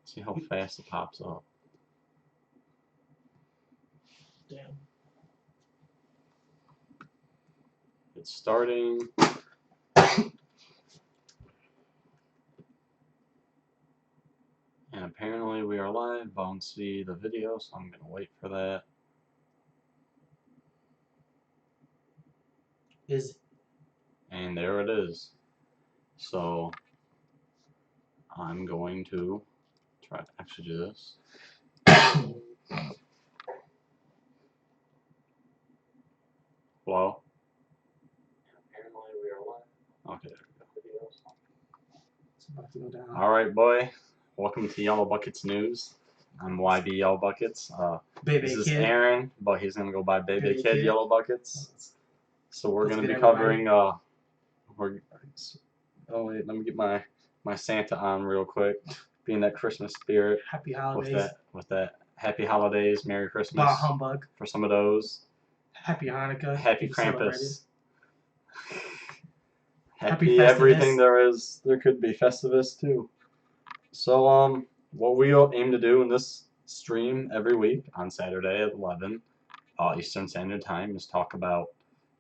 See how fast it pops up. Damn. It's starting. And apparently we are live, but I don't see the video, so I'm going to wait for that. And there it is. So I'm going to try to actually do this. Hello? Apparently we are live. Okay, there we go. It's about to go down. Alright, boy. Welcome to YellowBuckets News. I'm YB YellowBuckets. This is Kid. Aaron, but he's going to go by Baby Kid YellowBuckets. So we're going to be everybody. covering, oh wait, let me get my Santa on real quick. Being that Christmas spirit. Happy holidays. With that. Happy holidays, Merry Christmas. Bah humbug. For some of those. Happy Hanukkah. Happy Krampus. Happy everything there is. There could be Festivus too. So what we aim to do in this stream every week on Saturday at 11 Eastern Standard Time is talk about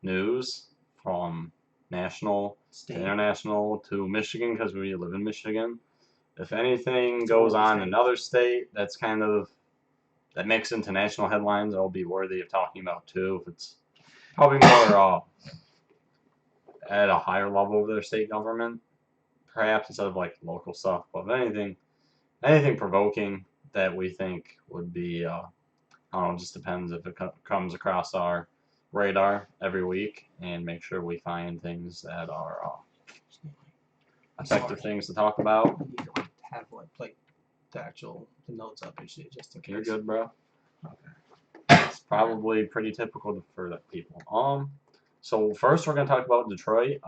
news from national, to international, to Michigan, because we live in Michigan. If anything goes on in another state that's that makes into national headlines, it'll be worthy of talking about too. If it's probably more at a higher level of their state government, perhaps, instead of like local stuff. But if anything provoking that we think would be, I don't know, just depends if it comes across our radar every week, and make sure we find things that are effective things to talk about. You need to have like the notes up and shit just in case. You're good, bro. Okay. It's probably pretty typical for people. So first we're gonna talk about Detroit,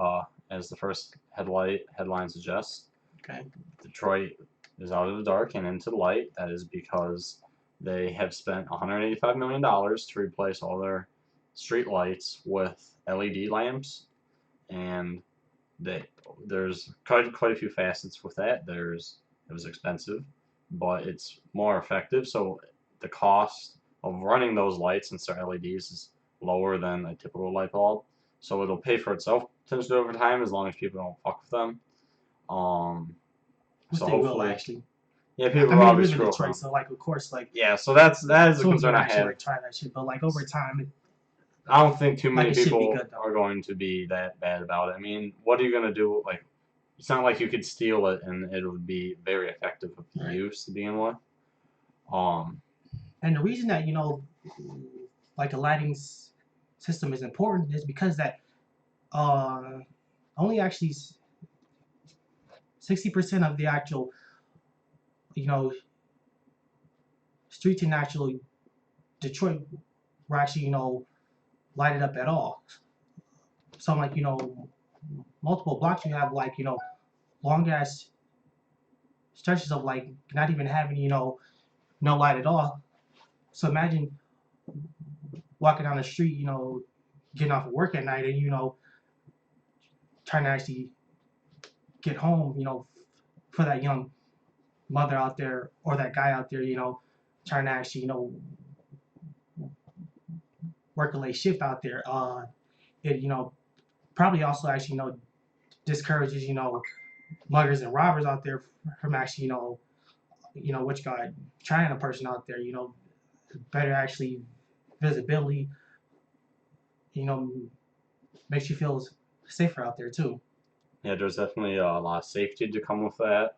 as the first headline suggests. Okay. Detroit is out of the dark and into the light. That is because they have spent $185 million to replace all their street lights with LED lamps, and there's quite a few facets with that. It was expensive, but it's more effective. So the cost of running those lights since they're LEDs is lower than a typical light bulb. So it'll pay for itself potentially over time as long as people don't fuck with them. So they will actually. Yeah, people will always screw Detroit, so like of course like. Yeah, so that is a concern I have. Like, try that shit, but like over time. I don't think too many people are going to be that bad about it. I mean, what are you gonna do? Like, it's not like you could steal it and it would be very effective with the use to begin with. And the reason that like a lighting system is important is because that only actually 60% of the actual streets in actual Detroit were actually lighted up at all. So like multiple blocks you have like long ass stretches of like not even having no light at all. So imagine walking down the street, getting off of work at night and trying to actually get home, for that young mother out there or that guy out there, trying to actually work a late shift out there. It probably also actually discourages muggers and robbers out there from actually trying a person out there, better actually visibility, makes you feel safer out there too. Yeah, there's definitely a lot of safety to come with that.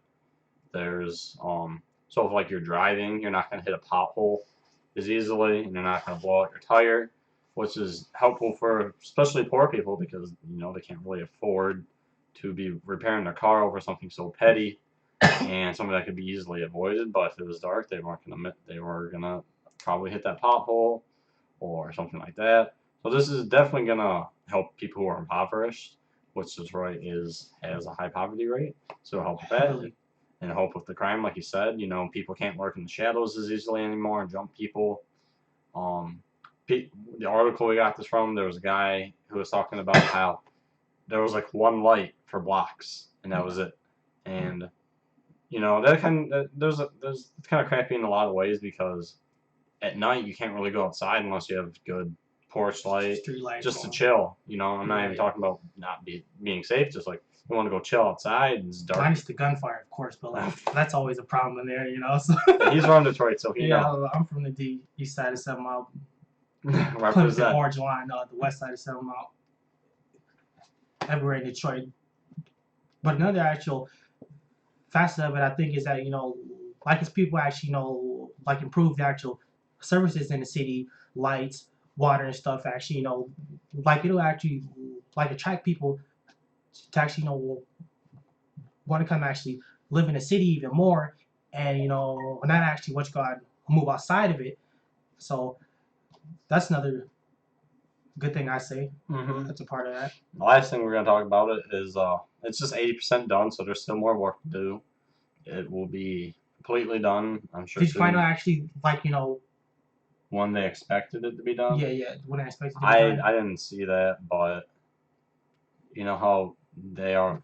There's so if like you're driving, you're not gonna hit a pothole as easily, and you're not gonna blow out your tire, which is helpful for especially poor people because they can't really afford to be repairing their car over something so petty and something that could be easily avoided. But if it was dark, they were gonna probably hit that pothole or something like that. So this is definitely gonna help people who are impoverished, which Detroit has a high poverty rate. So help with that. And help with the crime, like you said. People can't lurk in the shadows as easily anymore and jump people. The article we got this from, there was a guy who was talking about how there was like one light for blocks, and that was it. And You know, that kind of, there's it's kind of crappy in a lot of ways because at night you can't really go outside unless you have good porch light, Street lights just to on. chill. You know, I'm not even Right. talking about not being safe. Just like you want to go chill outside, it's dark. Minus the gunfire, of course, but like that's always a problem in there, you know. So And he's from Detroit, so he yeah, knows. I'm from the east side of 7 Mile, Plymouth and Represent. Orange line, the west side of 7 Mile, everywhere in Detroit. But another actual facet of it, I think, is that like as people actually like improve the actual services in the city, lights, water, and stuff. Actually, like it'll actually like attract people to actually want to come actually live in the city even more, and not actually what you got move outside of it. So that's another good thing I say. Mm-hmm. That's a part of that. The last thing we're gonna talk about it is it's just 80% done, so there's still more work to do. It will be completely done, I'm sure. Did you find soon. out actually like When they expected it to be done? yeah, when I expected to be done? I didn't see that, but you know how they are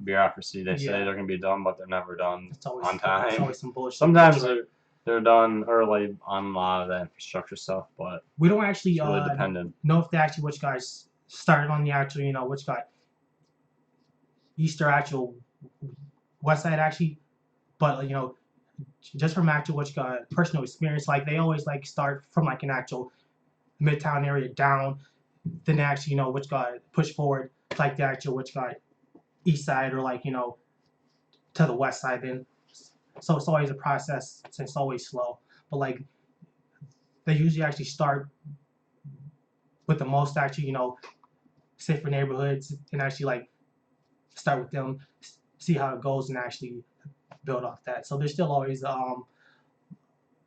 bureaucracy. They say Yeah. they're gonna be done, but they're never done It's always on time. It's always some bullshit. Sometimes Detroit. they're done early on a lot of the infrastructure stuff, but We don't actually it's really dependent. know if they actually which guys started on the actual which got Easter actual West Side actually, but just from actual which got personal experience, like they always like start from like an actual Midtown area down, then actually which got pushed forward like the actual which got East Side or like to the West Side then. So it's always a process. So it's always slow, but like they usually actually start with the most actually safer neighborhoods and actually like start with them, see how it goes, and actually build off that. So there's still always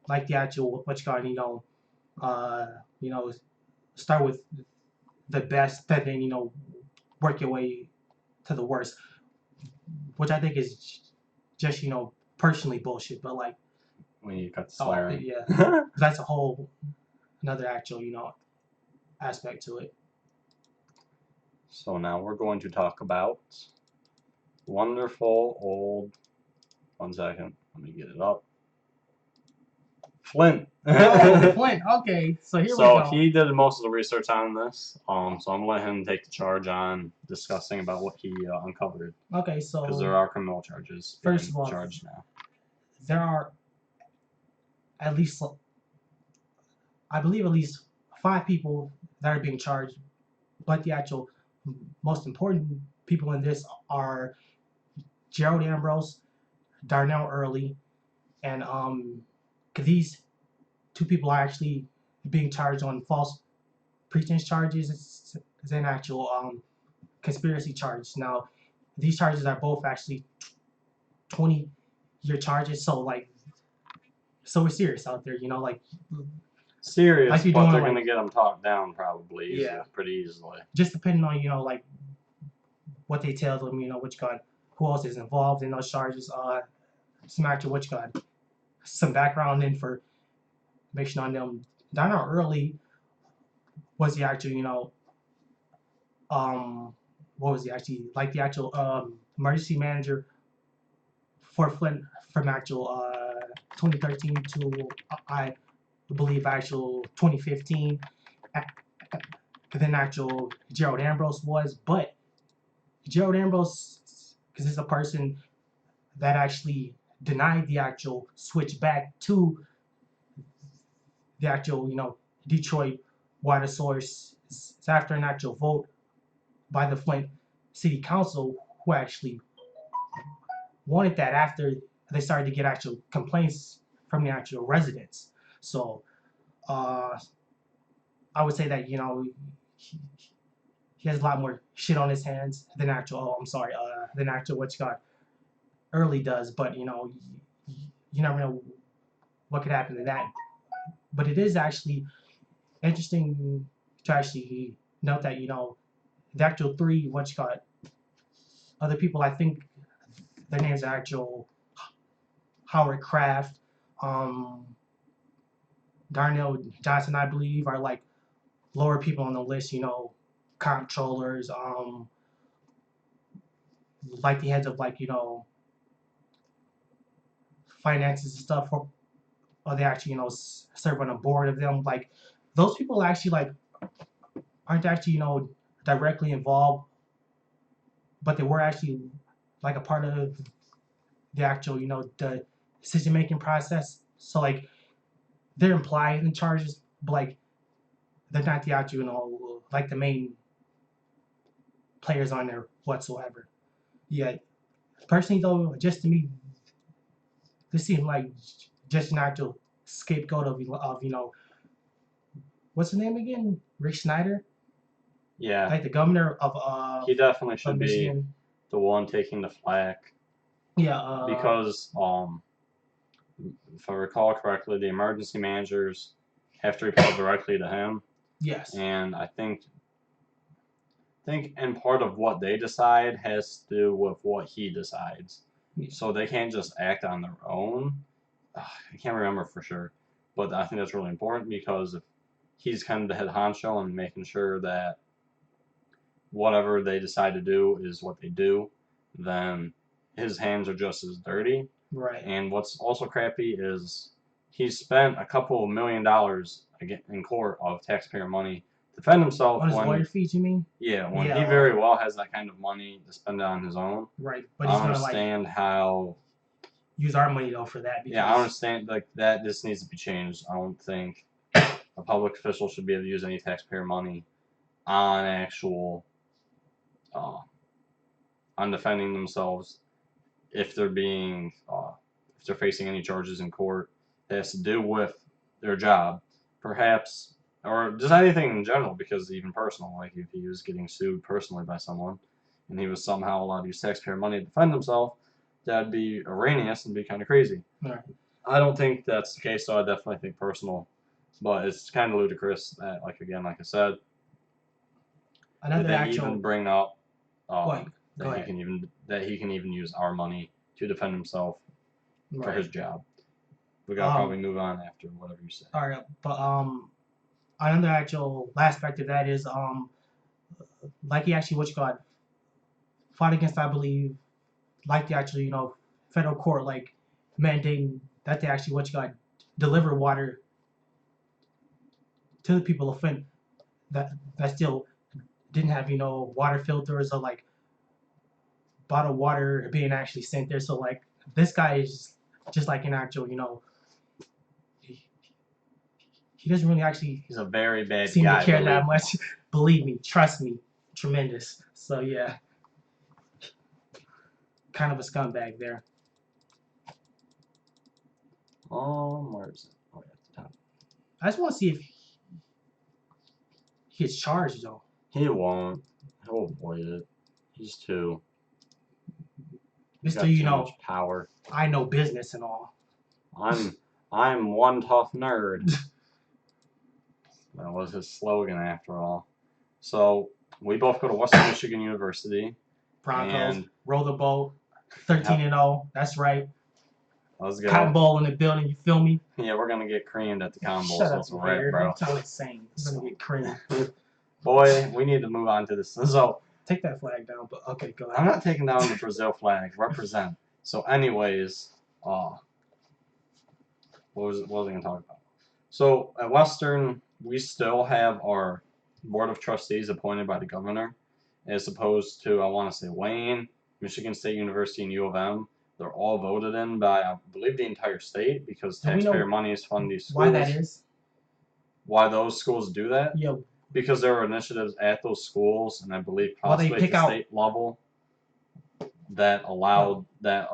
like the actual what you call uh you know start with the best, but then work your way to the worst, which I think is just personally bullshit. But like when you cut the swearing, yeah, that's a whole another actual aspect to it. So now we're going to talk about wonderful old. 1 second, let me get it up. Flint. Oh, Flint. Okay, so here we go. So he did most of the research on this. So I'm gonna let him take the charge on discussing about what he uncovered. Okay, so because there are criminal charges. First of all, charged now. There are at least, I believe, at least 5 people that are being charged, but the actual most important people in this are Gerald Ambrose, Darnell Early, and these 2 people are actually being charged on false pretense charges. It's an actual conspiracy charge. Now, these charges are both actually 20-year charges. So like, so we're serious out there. Like serious, like you're but doing, they're like, gonna get them talked down probably Yeah. pretty easily. Just depending on like what they tell them. Which gun, who else is involved in those charges. Some actual which gun, some background information on them. Darnell Early was the actual what was he actually like the actual emergency manager for Flint from actual 2013 to I believe actual 2015. Then actual Gerald Ambrose was, but Gerald Ambrose, because he's a person that actually denied the actual switch back to the actual Detroit water source. It's after an actual vote by the Flint City Council, who actually wanted that after they started to get actual complaints from the actual residents. So I would say that he has a lot more shit on his hands than actual. Oh, I'm sorry. Than actual what you got Early does, but you never know what could happen to that. But it is actually interesting to actually note that the actual 3 what you got other people. I think their names are actual Howard Kraft, um, Darnell Johnson, I believe, are like lower people on the list. Comptrollers, like the heads of like finances and stuff, or they actually serve on a board of them. Like those people actually like aren't actually directly involved, but they were actually like a part of the actual the decision making process. So like they're implied in the charges, but like they're not the actual like the main players on there whatsoever. Yeah, personally though, just to me, this seems like just an actual scapegoat of what's his name again? Rick Snyder, Yeah, like the governor he definitely of should be Michigan. the one taking the flack Yeah. because if I recall correctly, the emergency managers have to report directly to him, Yes. and I think and part of what they decide has to do with what he decides. Yeah. So they can't just act on their own. I can't remember for sure, but I think that's really important because if he's kind of the head honcho and making sure that whatever they decide to do is what they do, then his hands are just as dirty. Right. And what's also crappy is he spent a couple of $1 million in court of taxpayer money to defend himself On his when lawyer fees, you mean? yeah, when Yeah. he very well has that kind of money to spend it on his own. Right, but I he's don't gonna like understand how. use our money though for that because Yeah, I understand like that. This needs to be changed. I don't think a public official should be able to use any taxpayer money on actual, uh, on defending themselves if they're being, if they're facing any charges in court that has to do with their job, perhaps, or just anything in general. Because even personal, like if he was getting sued personally by someone, and he was somehow allowed to use taxpayer money to defend himself, that'd be erroneous and be kind of crazy. Right. I don't think that's the case, so I definitely think personal. But it's kind of ludicrous that, like again, like I said, Another that they actual even bring up Go that ahead. he can even use our money to defend himself for Right. his job. We gotta probably move on after whatever you say. All right, but another actual aspect of that is like he actually what you got fought against, I believe, like the actual federal court like mandating that they actually what you got deliver water to the people offend that still didn't have water filters or like bottled water being actually sent there. So like this guy is just like an actual he doesn't really actually He's a very bad seem guy. to care that much. Believe me, trust me, tremendous. So yeah, kind of a scumbag there. Where is it? Oh, yeah, at the top. I just want to see if he gets charged though. He won't. He'll avoid it. He's too. Mister, much power. I know business and all. I'm one tough nerd. That was his slogan after all. So we both go to Western Michigan University. Broncos and roll the boat, 13-0. That's right. Let's go. Cotton Bowl in the building. You feel me? Yeah, we're gonna get creamed at the Cotton Bowl. Shut So up, right, bro. I'm insane. We're gonna get creamed. Boy, we need to move on to this. So take that flag down. But okay, go ahead. I'm not taking down the Brazil flag. Represent. So, anyways, what was I gonna talk about? So at Western, we still have our board of trustees appointed by the governor, as opposed to I want to say Wayne, Michigan State University, and U of M. They're all voted in by I believe the entire state because taxpayer money is funding these schools. Why that is? Why those schools do that? Yeah. Because there are initiatives at those schools, and I believe possibly at the state level that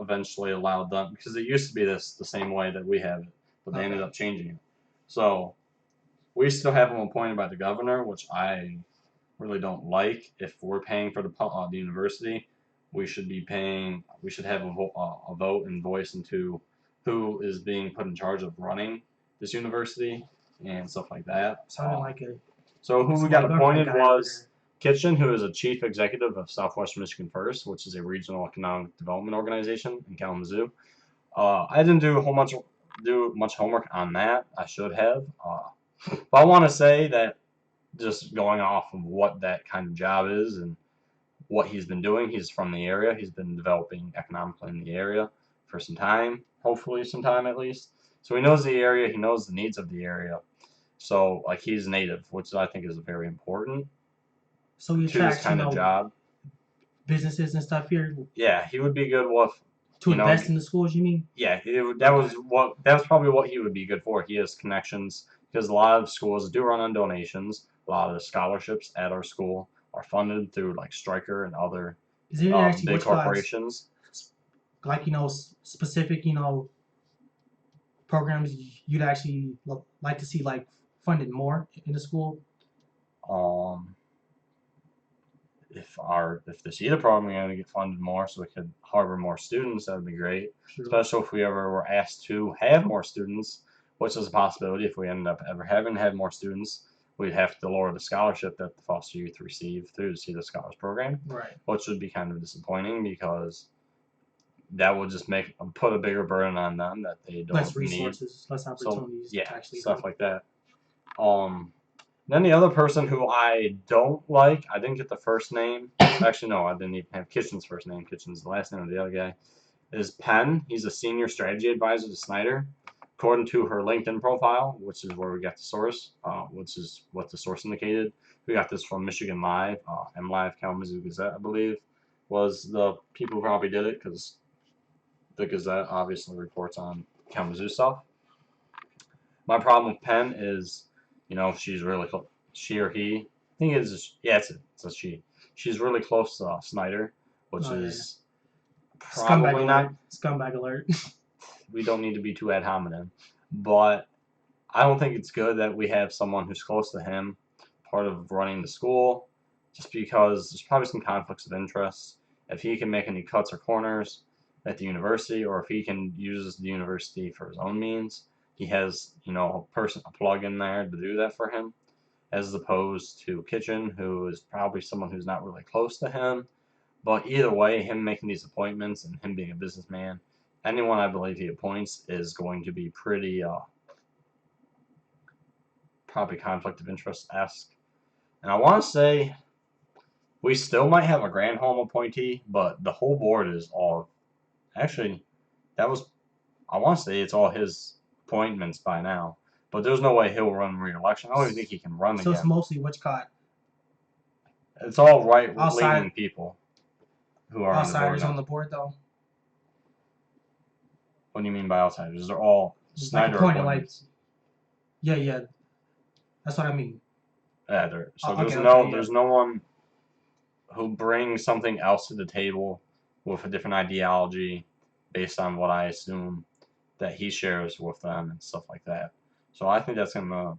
eventually allowed them, because it used to be the same way that we have it, but they ended up changing it. So we still have them appointed by the governor, which I really don't like. If we're paying for the university, we should have a vote and voice into who is being put in charge of running this university and stuff like that. Sounded like a. So who we got appointed was Kitchen, who is a chief executive of Southwestern Michigan First, which is a regional economic development organization in Kalamazoo. I didn't do much homework on that. I should have. But I want to say that just going off of what that kind of job is and what he's been doing, he's from the area. He's been developing economically in the area for some time. hopefully sometime at least. So he knows the area, he knows the needs of the area. So like he's native, which I think is very important So he to this attracts, kind of job. businesses and stuff here Yeah, he would be good with, to invest in the schools. You mean? yeah, that was probably what he would be good for. He has connections because a lot of schools do run on donations. A lot of the scholarships at our school are funded through like Stryker and other Is there actually big which guys corporations. like specific programs you'd actually like to see like funded more in the school? Um, if the CETA program is going to get funded more, so we could harbor more students, that would be great. Sure. Especially if we ever were asked to have more students, which is a possibility. If we end up ever having to have more students, we'd have to lower the scholarship that the foster youth receive through the CETA Scholars Program, Right. which would be kind of disappointing because that would just put a bigger burden on them that they don't Less need. resources, less opportunities So, yeah, to actually stuff help. like that. Then the other person who I don't like, I didn't get the first name. Actually, no, I didn't even have Kitchen's first name. Kitchen's the last name of the other guy. Is Penn. He's a senior strategy advisor to Snyder. According to her LinkedIn profile, which is where we got the source, which is what the source indicated. We got this from Michigan Live, MLive, Kalamazoo Gazette, I believe, was the people who probably did it because the Gazette obviously reports on Kalamazoo stuff. My problem with Penn is, she's really close. She or he, I think it's a she. She's really close to Snyder, which is probably Scumbag not. alert. Scumbag alert. We don't need to be too ad hominem, but I don't think it's good that we have someone who's close to him, part of running the school, just because there's probably some conflicts of interest. If he can make any cuts or corners at the university, or if he can use the university for his own means, he has, a plug in there to do that for him, as opposed to Kitchen, who is probably someone who's not really close to him. But either way, him making these appointments and him being a businessman, anyone I believe he appoints is going to be pretty probably conflict of interest-esque. And I want to say we still might have a Granholm appointee, but the whole board is all. Actually, that was. I want to say it's all his appointments by now. But there's no way he'll run re-election. I don't even think he can run So it's again. mostly which caught It's all right-leaning people who are outsiders on on the board though. What do you mean by outsiders? They're all Snyder Like appointments. Yeah, that's what I mean. Yeah, there's no one who brings something else to the table with a different ideology based on what I assume that he shares with them and stuff like that. So I think that's gonna.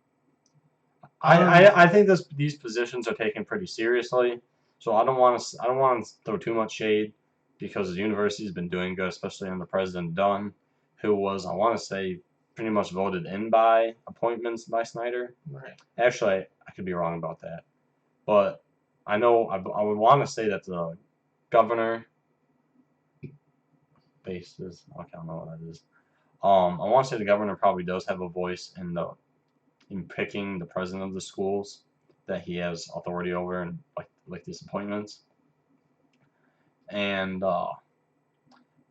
I think these positions are taken pretty seriously. So I don't want to throw too much shade because the university's been doing good, especially under President Dunn, who was, I want to say, pretty much voted in by appointments by Snyder. Right. Actually, I could be wrong about that, but I know I would want to say that the governor bases. Okay, I don't know what that is. I want to say the governor probably does have a voice in picking the president of the schools that he has authority over and like these appointments. And I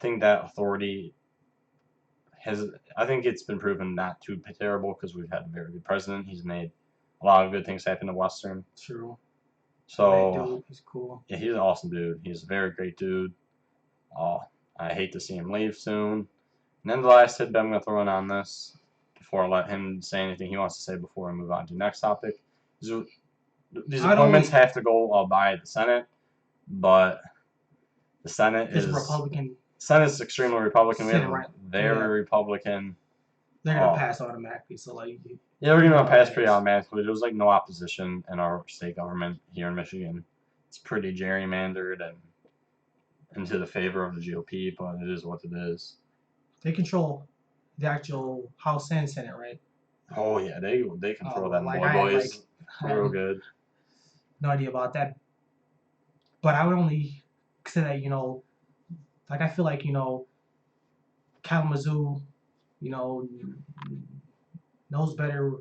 think that authority I think it's been proven not too terrible because we've had a very good president. He's made a lot of good things happen at Western. True. So dude, he's cool. Yeah, he's an awesome dude. He's a very great dude. I hate to see him leave soon. And then the last tidbit I'm going to throw in on this before I let him say anything he wants to say before we move on to the next topic. These appointments have to go by the Senate, but the Senate is Republican. Senate's extremely Republican. Senate, We have a very Republican. They're gonna pass automatically. So yeah, we're gonna pass pretty automatically. There was no opposition in our state government here in Michigan. It's pretty gerrymandered and into the favor of the GOP, but it is what it is. They control the actual House and Senate, right? Oh yeah, they control them boys real good. No idea about that, but I would only say that I feel like Kalamazoo, knows better.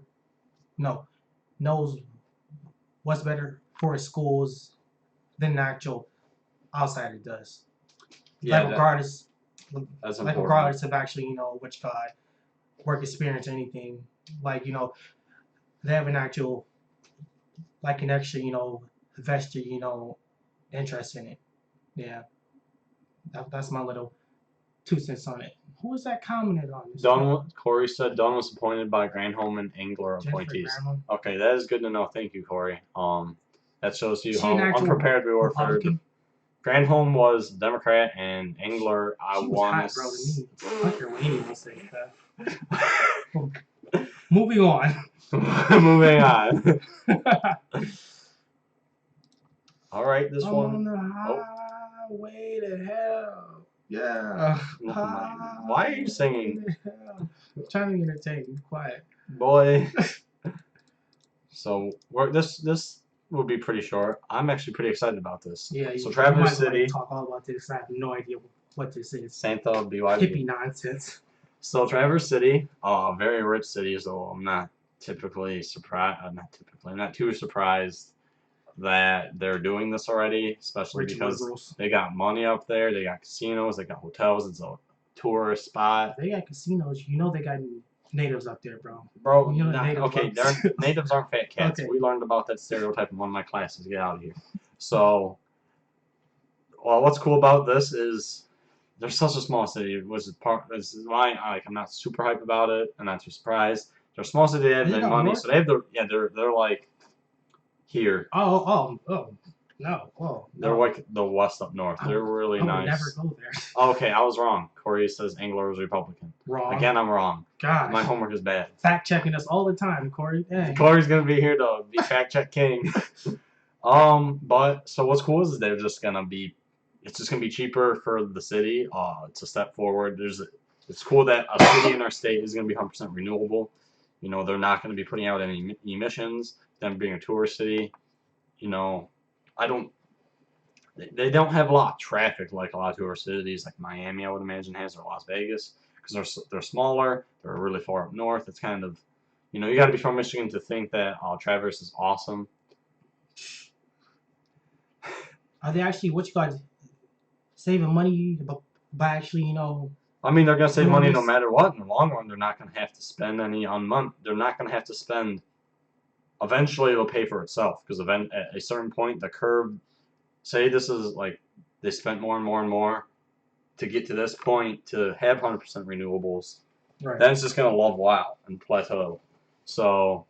No, knows what's better for his schools than the actual outsider does. Yeah, regardless That's like important. regardless of actually, you know, what you got work experience or anything. Like, you know, they have an actual, like an extra, you know, vested, you know, interest in it. Yeah, that's my little 2 cents on it. Who was that commented on this? Corey said Dunn was appointed by Granholm and Engler Jennifer appointees. Granholm. Okay, that is good to know. Thank you, Corey. That shows you She an how actual unprepared we were for. Republican? Granholm was Democrat and Engler, I She was want hot, bro, to me. I don't care what anyone says. Moving on. Moving on. All right, this I'm one. on the highway to hell. Yeah. Why are you singing? I'm trying to be entertained. Be quiet. Boy. So this will be pretty short. I'm actually pretty excited about this. Yeah. So You Traverse might City. like talk all about this. I have no idea what this is. Santa BYD. Hippie nonsense. So Traverse City, very rich city, so I'm not typically surprised. I'm not too surprised that they're doing this already, especially Rich because liberals. they got money up there. They got casinos. They got hotels. It's a tourist spot. They got casinos. You know they got natives up there, bro. Bro, You know okay, natives aren't fat cats. Okay. We learned about that stereotype in one of my classes. Get out of here. So, well, what's cool about this is they're such a small city, which this is why I'm not super hype about it. I'm not too surprised. They're a small city. They have their money, so they have they're like here. Oh, no. They're like the west up north. They're really nice. I would never go there. Okay, I was wrong. Corey says Engler is Republican. Wrong. Again, I'm wrong. God. My homework is bad. Fact checking us all the time, Corey. Dang. Corey's gonna be here to be fact check king. But so what's cool is they're just gonna be. It's just gonna be cheaper for the city. It's a step forward. It's cool that a city in our state is gonna be 100% renewable. You know, they're not gonna be putting out any emissions. Them being a tourist city, you know, they don't have a lot of traffic like a lot of tourist cities like Miami, I would imagine, has, or Las Vegas, because they're smaller. They're really far up north. It's kind of, you know, you got to be from Michigan to think that Traverse is awesome. Are they actually saving money by actually, you know? I mean, they're gonna save money no matter what. In the long run, they're not gonna have to spend any on month. They're not gonna have to spend. Eventually, it'll pay for itself because at a certain point, the curve. Say this is like they spent more and more and more to get to this point to have 100% renewables. Right. Then it's just gonna level out and plateau. So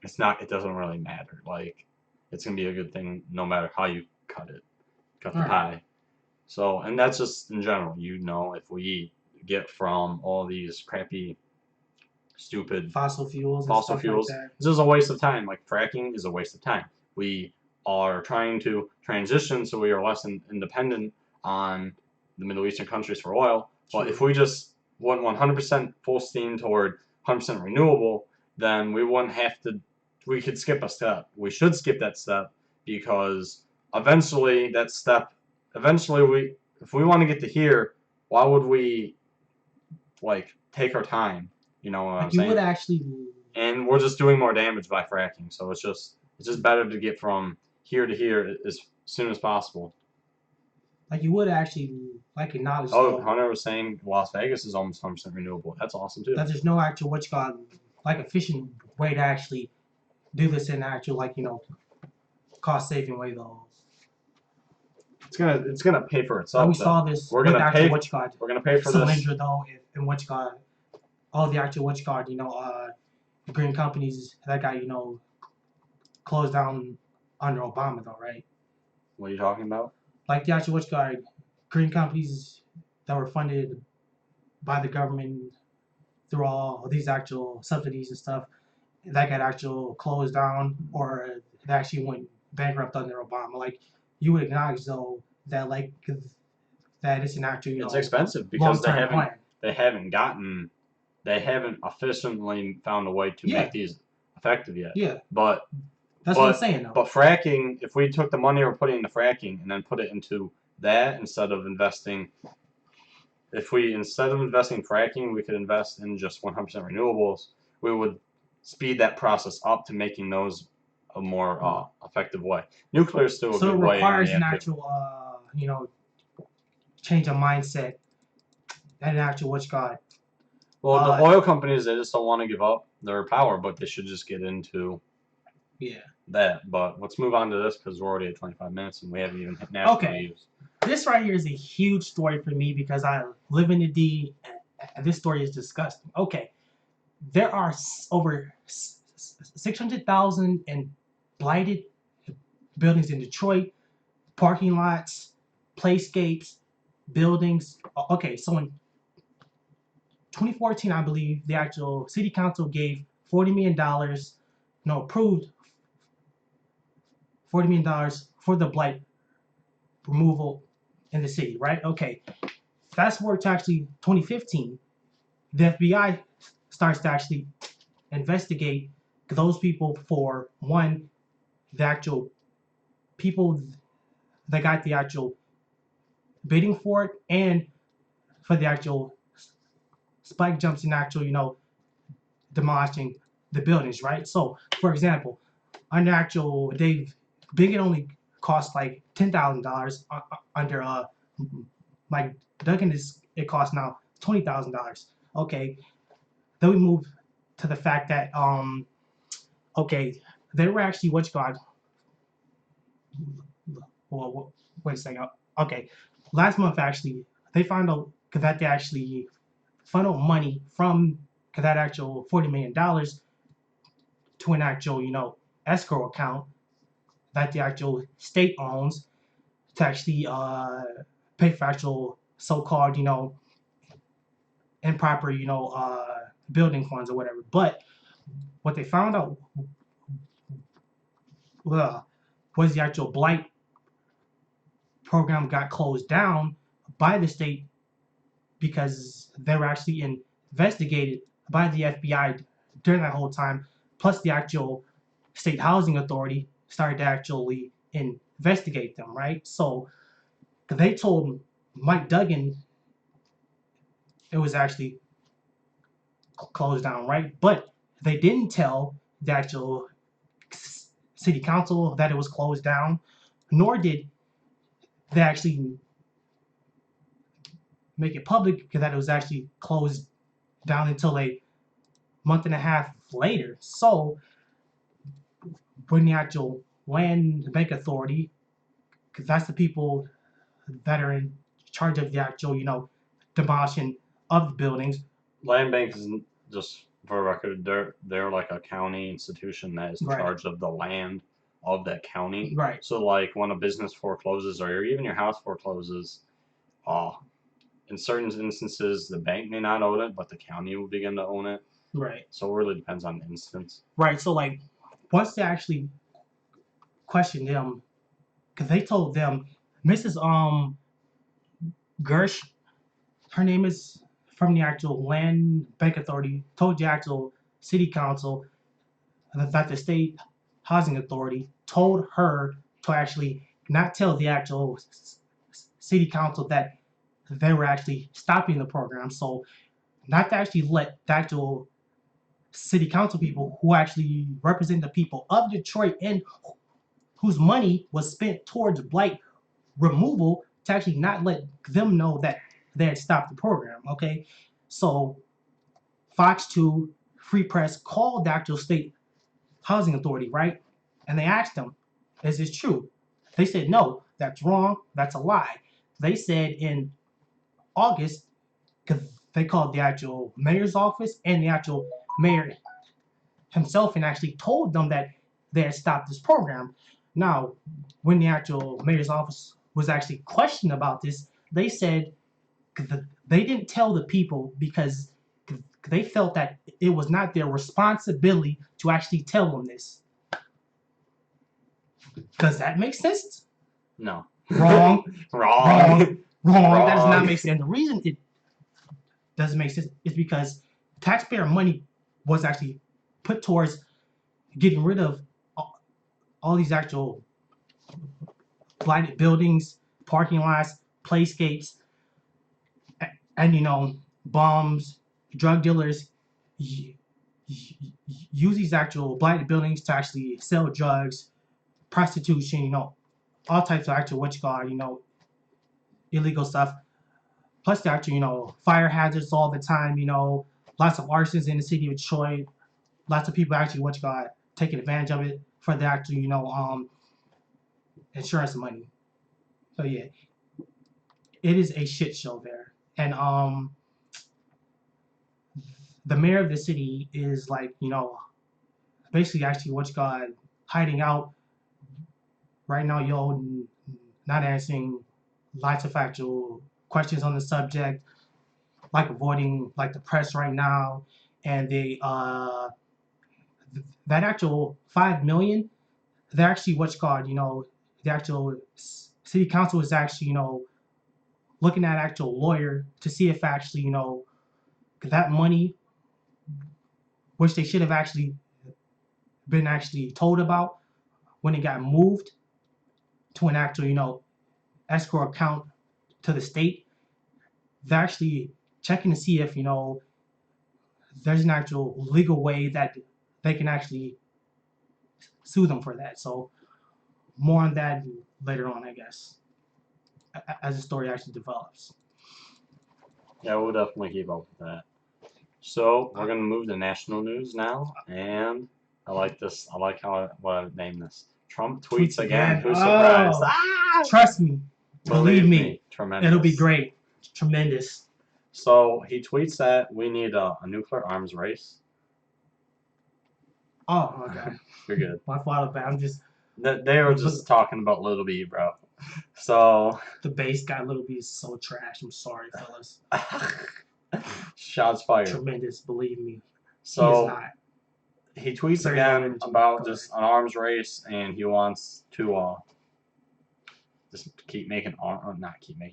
it doesn't really matter. Like it's gonna be a good thing no matter how you cut the pie. So and that's just in general. You know, if we get from all these crappy, stupid fossil fuels, like this is a waste of time. Like fracking is a waste of time. We are trying to transition so we are less independent on the Middle Eastern countries for oil. But if we just went 100% full steam toward 100% renewable, then we wouldn't have to. We could skip a step. We should skip that step because eventually if we want to get to here, why would we like take our time? You know what I'm saying? You would actually. And we're just doing more damage by fracking. So it's just better to get from here to here as soon as possible. Like you would actually acknowledge. Oh, Hunter was saying Las Vegas is almost 100% renewable. That's awesome too. That there's no actual efficient way to actually do this in actual cost saving way though. It's gonna pay for itself. We saw this. We're gonna pay. We're gonna pay for this. Cylinder though, and all the actual green companies that got closed down under Obama though, right? What are you talking about? Like the actual green companies that were funded by the government through all these actual subsidies and stuff that got actual closed down or they actually went bankrupt under Obama. Like you would acknowledge though that that it's an actual it's expensive because they haven't efficiently found a way to make these effective yet. Yeah. But that's what I'm saying though. But fracking, if we took the money we're putting into fracking and then put it into that instead of investing in fracking, we could invest in just 100% renewables. We would speed that process up to making those a more effective way. Nuclear is still a good way. So it requires an actual change of mindset and actual what you call it. Well, the oil companies, they just don't want to give up their power, but they should just get into Yeah. that. But let's move on to this because we're already at 25 minutes and we haven't even hit national Okay. news. This right here is a huge story for me because I live in the D, and this story is disgusting. Okay, there are over 600,000 in blighted buildings in Detroit, parking lots, playscapes, buildings. Okay, so in 2014, I believe the actual city council gave $40 million, no, approved $40 million for the blight removal in the city, right? Okay, fast forward to actually 2015, the FBI starts to actually investigate those people for one, the actual people that got the actual bidding for it, and for the actual spike jumps in actual, demolishing the buildings, right? So, for example, under actual Dave Big, it only cost like $10,000. Under Mike Duggan, it costs now $20,000. Okay, then we move to the fact that okay, they were actually what you call. Well, wait a second. Okay, last month actually they found out that they actually funneled money from that actual $40 million to an actual escrow account that the actual state owns to actually pay for actual so-called improper building funds or whatever. But what they found out was the actual blight program got closed down by the state because they were actually investigated by the FBI during that whole time. Plus, the actual state housing authority started to actually investigate them, right? So they told Mike Duggan it was actually closed down, right? But they didn't tell the actual city council that it was closed down, nor did they actually make it public that it was actually closed down until a month and a half later. So when the actual land bank authority, because that's the people that are in charge of the actual, demolishing of the buildings. Land bank isn't just for a record. They're like a county institution that is in Right. charge of the land of that county. Right. So like when a business forecloses or even your house forecloses, in certain instances the bank may not own it, but the county will begin to own it. Right. So it really depends on the instance. Right. So like once they actually questioned them, because they told them Mrs. Gersh, her name is from the actual land bank authority, told the actual city council that the state housing authority told her to actually not tell the actual city council that they were actually stopping the program. So not to actually let the actual city council people who actually represent the people of Detroit and whose money was spent towards blight removal to actually not let them know that they had stopped the program. Okay, so Fox 2, Free Press called the actual state housing authority, right? And they asked them, is this true? They said, no, that's wrong. That's a lie. They said in August, because they called the actual mayor's office and the actual mayor himself and actually told them that they had stopped this program. Now, when the actual mayor's office was actually questioned about this, they said they didn't tell the people because they felt that it was not their responsibility to actually tell them this. Does that make sense? No. Wrong. Wrong. Wrong. That does not make sense. And the reason it doesn't make sense is because taxpayer money was actually put towards getting rid of all these actual blighted buildings, parking lots, playscapes, and bums, drug dealers use these actual blighted buildings to actually sell drugs, prostitution, all types of actual what you call illegal stuff. plus the actual, fire hazards all the time, lots of arsons in the city of Detroit. Lots of people actually taking advantage of it for the actual, insurance money. So yeah, it is a shit show there. And the mayor of the city is like, basically actually hiding out right now, not answering lots of actual questions on the subject, like avoiding like the press right now, and that actual 5 million, they're actually the actual city council is actually looking at actual lawyer to see if actually that money, which they should have actually been actually told about when it got moved to an actual escrow account to the state, they're actually checking to see if there's an actual legal way that they can actually sue them for that. So more on that later on, I guess, as the story actually develops. Yeah, we'll definitely keep up with that. So we're gonna move to national news now, and I like this. I like what I named this. Trump tweets again. Who's surprised? Ah! Trust me. Believe me. Tremendous. It'll be great. Tremendous. So he tweets that we need a nuclear arms race. Oh, okay. You're good. My fault, but I'm just. They were just talking about Little B, bro. So the base guy Little B is so trash. I'm sorry, fellas. Shots fired. Tremendous, believe me. So he tweets again about just an arms race, and he wants to just not keep making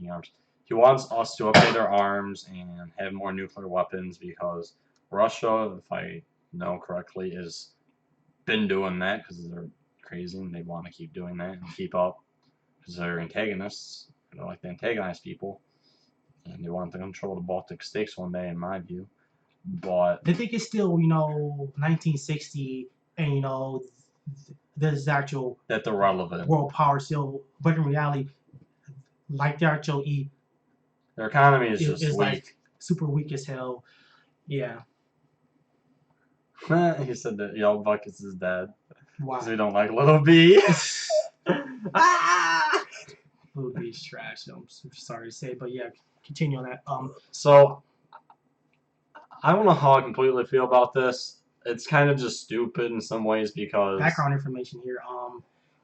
arms. He wants us to upgrade our arms and have more nuclear weapons because Russia, if I know correctly, has been doing that because they're crazy and they want to keep doing that and keep up because they're antagonists. They like to antagonize people, and they want to control the Baltic states one day, in my view. But they think it's still 1960, and there's actual that they're relevant world power still, but in reality, like the actual their economy is just weak, like super weak as hell. Yeah. He said that YellowBuckets is dead. Why? Because we don't like Little B. Little B is trash. I'm sorry to say, but yeah, continue on that. So I don't know how I completely feel about this. It's kind of just stupid in some ways because background information here.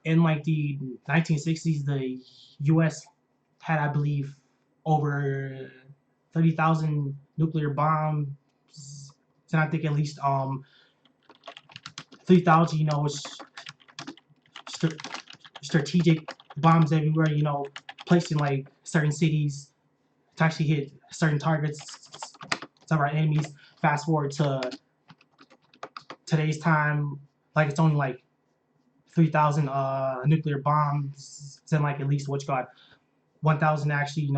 In like the 1960s, the U.S. had, I believe, over 30,000 nuclear bombs, and I think at least 3,000, strategic bombs everywhere, placed in like certain cities to actually hit certain targets of our enemies. Fast forward to today's time, like it's only like 3,000 nuclear bombs, and like at least 1,000 actually,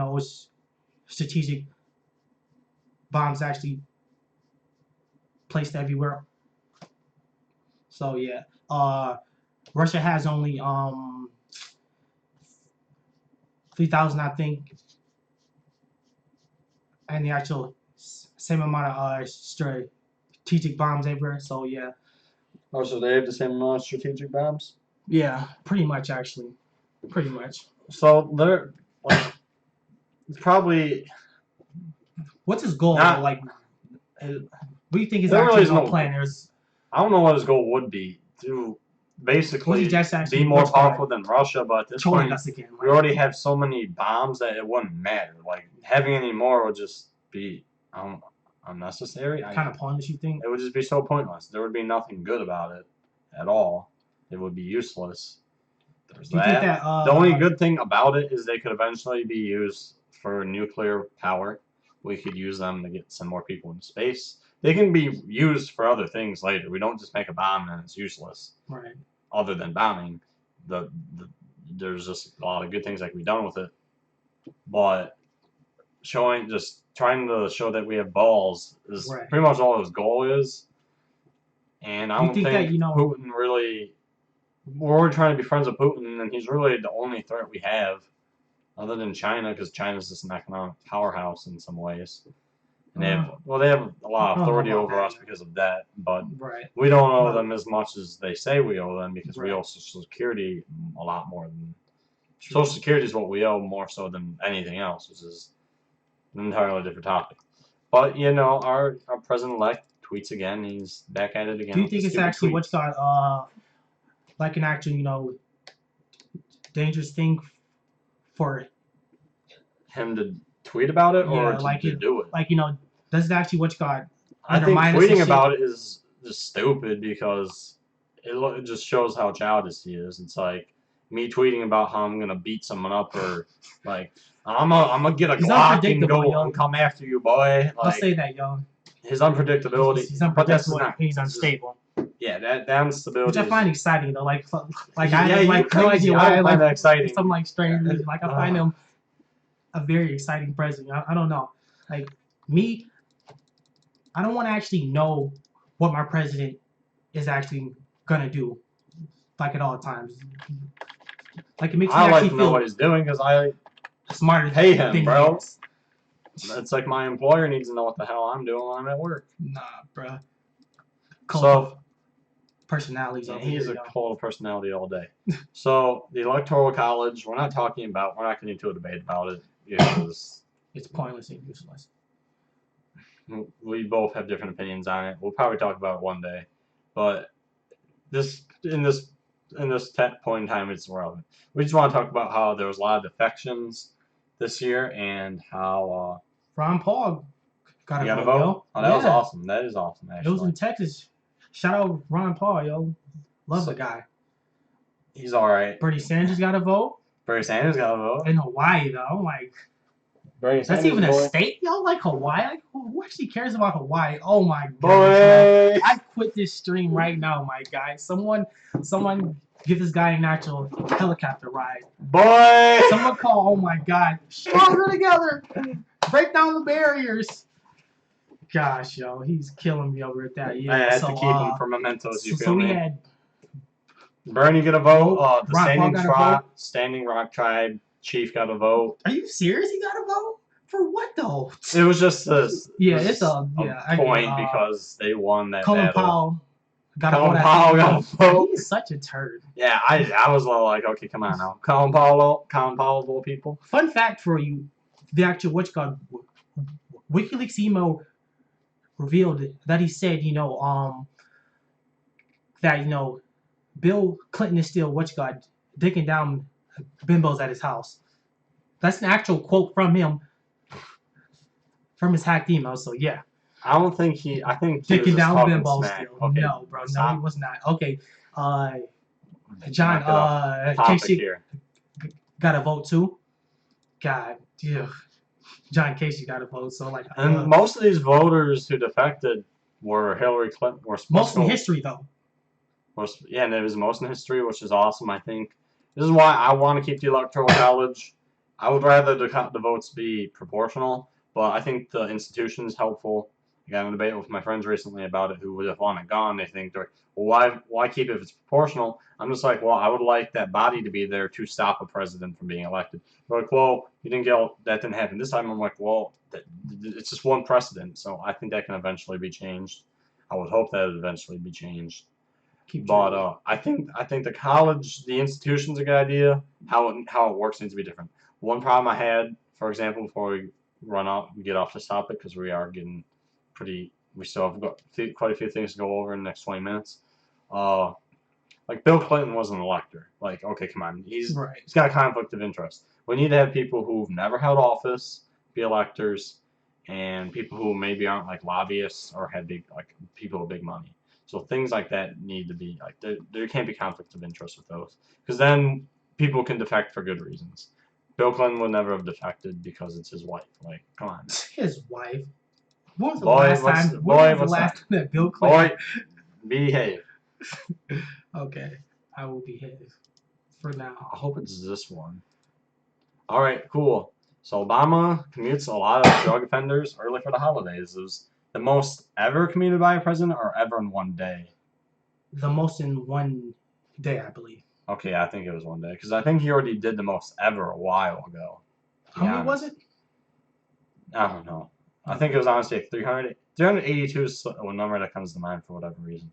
strategic bombs actually placed everywhere. So yeah, Russia has only 3,000, I think, and the actual same amount of strategic bombs everywhere. So yeah. Oh, so they have the same amount of strategic bombs? Yeah, pretty much actually, pretty much. So they're like, it's probably. What's his goal? Like, what do you think his actual really plan is? I don't know what his goal would be to basically be more powerful than Russia, but at this point, we already have so many bombs that it wouldn't matter. Like, having any more would just be unnecessary. Kind of pointless, you think? It would just be so pointless. There would be nothing good about it at all. It would be useless. There's that. The only good thing about it is they could eventually be used for nuclear power. We could use them to get some more people into space. They can be used for other things later. We don't just make a bomb and it's useless. Right. Other than bombing, there's just a lot of good things that can be done with it. But trying to show that we have balls is pretty much all his goal is. And I don't think that, Putin really. We're trying to be friends with Putin, and he's really the only threat we have. other than China, because China's just an economic powerhouse in some ways. And they have a lot of authority over us because of that, but Right. we don't owe But- them as much as they say we owe them because we Right. owe Social Security a lot more than True. Social Security is what we owe more so than anything else, which is an entirely different topic. But you know, our president-elect tweets again. He's back at it again. Do you with think the it's stupid actually tweets. what's got like an actual dangerous thing for Him to tweet about it or Yeah, to, like to it- do it? like does it actually what's got I think undermine us and tweeting shit? about it is just stupid because it just shows how childish he is. It's like me tweeting about how I'm gonna beat someone up or like I'm gonna get a He's Glock and unpredictable, go yo. and come after you, boy. I'll Like say that, yo. his unpredictability. He's But that's unpredictable. not. He's it's just- unstable, yeah, that instability. which I is- find exciting though. Like yeah, I you're like no crazy. idea I why I don't like find that exciting. some like strange reason. Like I find Uh. him a very exciting president. I don't know. Like me, I don't want to actually know what my president is actually gonna do, like at all times. Like it makes me I like actually to know feel what he's doing because I smarter pay him, than he bro. is. It's like my employer needs to know what the hell I'm doing when I'm at work. Nah, bruh. So Personalities. yeah, over he's here, a yo. cult of personality all day. So the electoral college, we're not getting into a debate about it because It's pointless and useless. we both have different opinions on it. We'll probably talk about it one day, but in this point in time, it's irrelevant. We just want to talk about how there was a lot of defections this year and how Ron Paul got you a got a vote, vote. yo. Oh, that was Yeah. awesome. That is awesome. It was Actually, in Texas. Shout out Ron Paul, yo. Love So- the guy. he's all right. Bernie Sanders got a vote Bernie Sanders got a vote. in Hawaii, though. Like Bernie that's Sanders even a boy. state, yo. Like Hawaii. Like who actually cares about Hawaii? Oh my god. Boy. I quit this stream right now, my guy. Someone give this guy an actual helicopter ride. Boy. Someone call. Oh my god. Stronger together. Break down the barriers. Gosh, yo, he's killing me over at that. Yeah. I had so, to keep him for mementos. You so feel we me? had Bernie get a vote. The Ron Paul got a vote. Standing Rock Tribe chief got a vote. Are you serious? He got a vote for what though? It was just this. Yeah, this it's a I point mean, because they won that Colin battle. Powell got Colin a vote. Powell got a vote. He's such a turd. Yeah, I was a little like, okay, come on now, Colin Powell of all people. Fun fact for you: the actual WikiLeaks email revealed that he said, that Bill Clinton is still dicking down bimbos at his house. That's an actual quote from him, from his hacked email. So yeah, I don't think he. I think he was dicking just down talking bimbos smack. still. Okay, No, bro, no, stop. he was not. Okay, Knock it John, off. Topic Casey here. got a vote too. God, yeah. John Casey got a vote. So like, And most of these voters who defected were Hillary Clinton. Were most in history though. Yeah, and it was most in history, which is awesome. I think this is why I want to keep the electoral college. I would rather the votes be proportional, but I think the institution is helpful. I got in a debate with my friends recently about it who would want it gone. They think they're, well, why keep it if it's proportional? I'm just like, well, I would like that body to be there to stop a president from being elected. They're like, well, that didn't happen this time. I'm like, well, it's just one precedent, so I think that can eventually be changed. I would hope that it would eventually be changed. But I think the college, the institution's a good idea. How it works needs to be different. One problem I had, for example, before we get off this topic, because we are getting we still have got quite a few things to go over in the next 20 minutes. Like Bill Clinton was an elector. Like, okay, come on, he's got a conflict of interest. We need to have people who've never held office be electors, and people who maybe aren't like lobbyists or have people with big money. So things like that need to be like there can't be conflict of interest with those, because then people can defect for good reasons. Bill Clinton would never have defected because it's his wife. Like, come on. His wife. When was the last time that Bill Clinton? Boy, behave. Okay, I will behave for now. I hope it's this one. All right, cool. So Obama commutes a lot of drug offenders early for the holidays. It was the most ever commuted by a president, or ever in one day? The most in one day, I believe. Okay, I think it was one day, because I think he already did the most ever a while ago. How many was it? I don't know. I think it was honestly like 300. 382 is a number that comes to mind for whatever reason.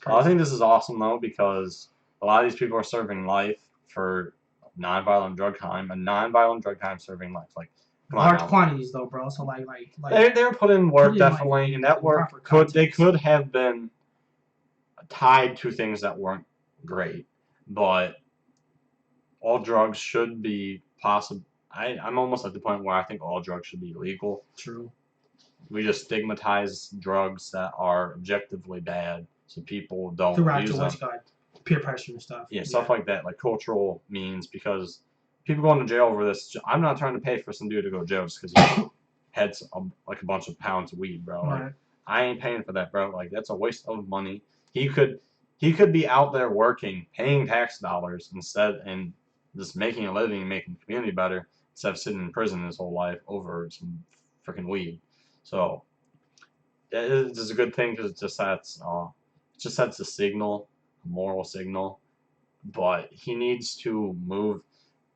I think this is awesome though because a lot of these people are serving life for non-violent drug crime. A non-violent drug crime serving life. Like, come on large now. quantities though, bro. So like They were put in work put in, definitely, and that work they could have been tied to things that weren't great, but all drugs should be possible. I'm almost at the point where I think all drugs should be legal. True. We just stigmatize drugs that are objectively bad, so people don't throughout use your them. what you got peer pressure and stuff. Yeah, stuff like that, like cultural means, because people going to jail over this. I'm not trying to pay for some dude to go to jail just because he had like a bunch of pounds of weed, bro. Like, Right. I ain't paying for that, bro. Like, that's a waste of money. He could be out there working, paying tax dollars instead, and just making a living and making the community better instead of sitting in prison his whole life over some freaking weed. So it is a good thing because it just sets a signal, a moral signal. But he needs to move.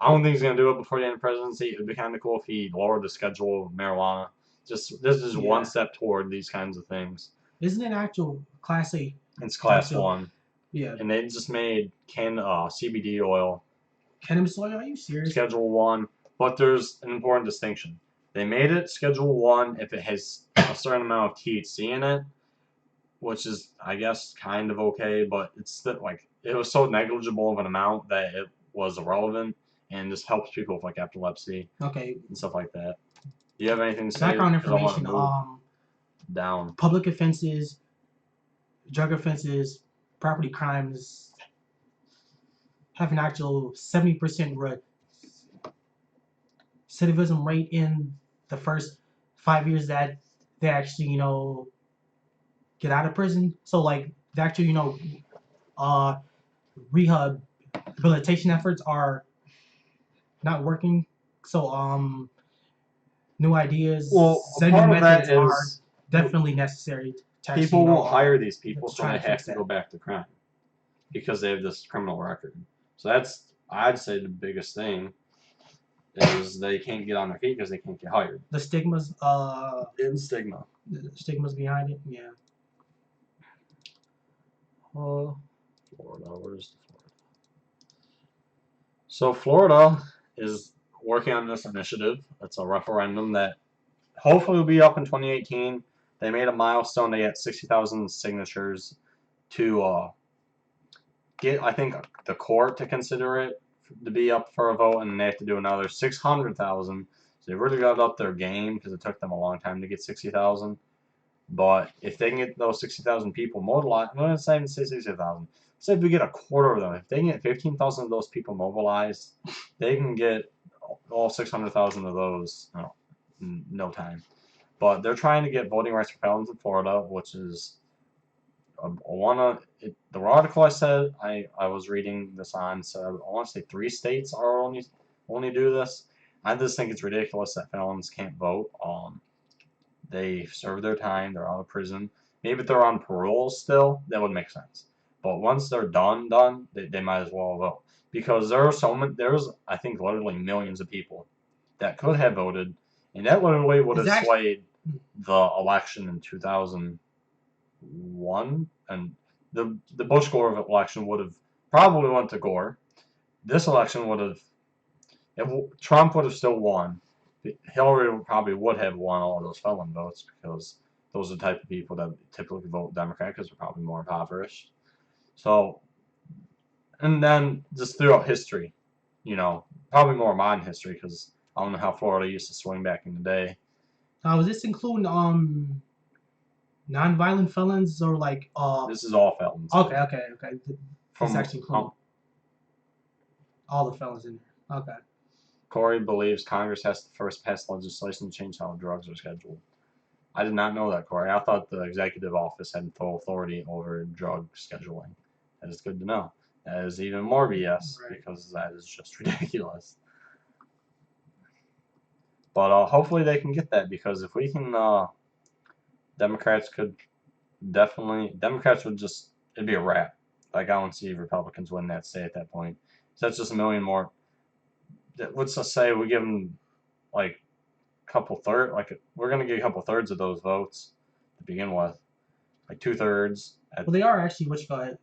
I don't think he's gonna do it before the end of presidency. It'd be kind of cool if he lowered the schedule of marijuana. Just this is one step toward these kinds of things. Isn't it actual Class A? It's Class 1. Yeah. And they just made CBD oil. Cannabis oil? Are you serious? Schedule 1. But there's an important distinction. They made it Schedule 1 if it has a certain amount of THC in it, which is, I guess, kind of okay, but it's like it was so negligible of an amount that it was irrelevant, and this helps people with like epilepsy, and stuff like that. Do you have anything to say? Background information. Down. Public offenses, drug offenses, property crimes have an actual 70% recidivism rate in the first 5 years that they actually get out of prison. So like the actual rehabilitation efforts are not working. So new ideas, new methods are definitely necessary. People will hire these people so they have to go back to crime because they have this criminal record. So that's, I'd say, the biggest thing is they can't get on their feet because they can't get hired. The stigmas. Stigma. The stigmas behind it. Yeah. Florida. Where's Florida? So Florida is working on this initiative. It's a referendum that hopefully will be up in 2018. They made a milestone to get 60,000 signatures to get, I think, the court to consider it to be up for a vote, and they have to do another 600,000. So they really got up their game because it took them a long time to get 60,000. But if they can get those 60,000 people mobilized, I'm not even say 60,000. Say if we get a quarter of them, if they can get 15,000 of those people mobilized, they can get all 600,000 of those in no time. But they're trying to get voting rights for felons in Florida, which is the article I said I was reading this on said I want to say 3 states are only do this. I just think it's ridiculous that felons can't vote. They serve their time, they're out of prison. Maybe if they're on parole still, that would make sense. But once they're done, they might as well vote. Because there's I think literally millions of people that could have voted, and that literally would have swayed the election in 2001, and the Bush Gore election would have probably went to Gore. This election would have, Trump would have still won. Hillary probably would have won all of those felon votes because those are the type of people that typically vote Democrat because they're probably more impoverished. So, and then just throughout history, probably more modern history because I don't know how Florida used to swing back in the day. Was this including non-violent felons or like This is all felons. Okay. This actually includes all the felons in there. Okay. Corey believes Congress has to first pass legislation to change how drugs are scheduled. I did not know that, Corey. I thought the executive office had full authority over drug scheduling. That is good to know. That is even more BS because that is just ridiculous. But hopefully they can get that because if we can, Democrats would just, it'd be a wrap. Like, I don't see Republicans win that state at that point. So that's just a million more. Let's just say we give them like we're gonna get a couple thirds of those votes to begin with, like 2/3. Well, they are actually what you call it,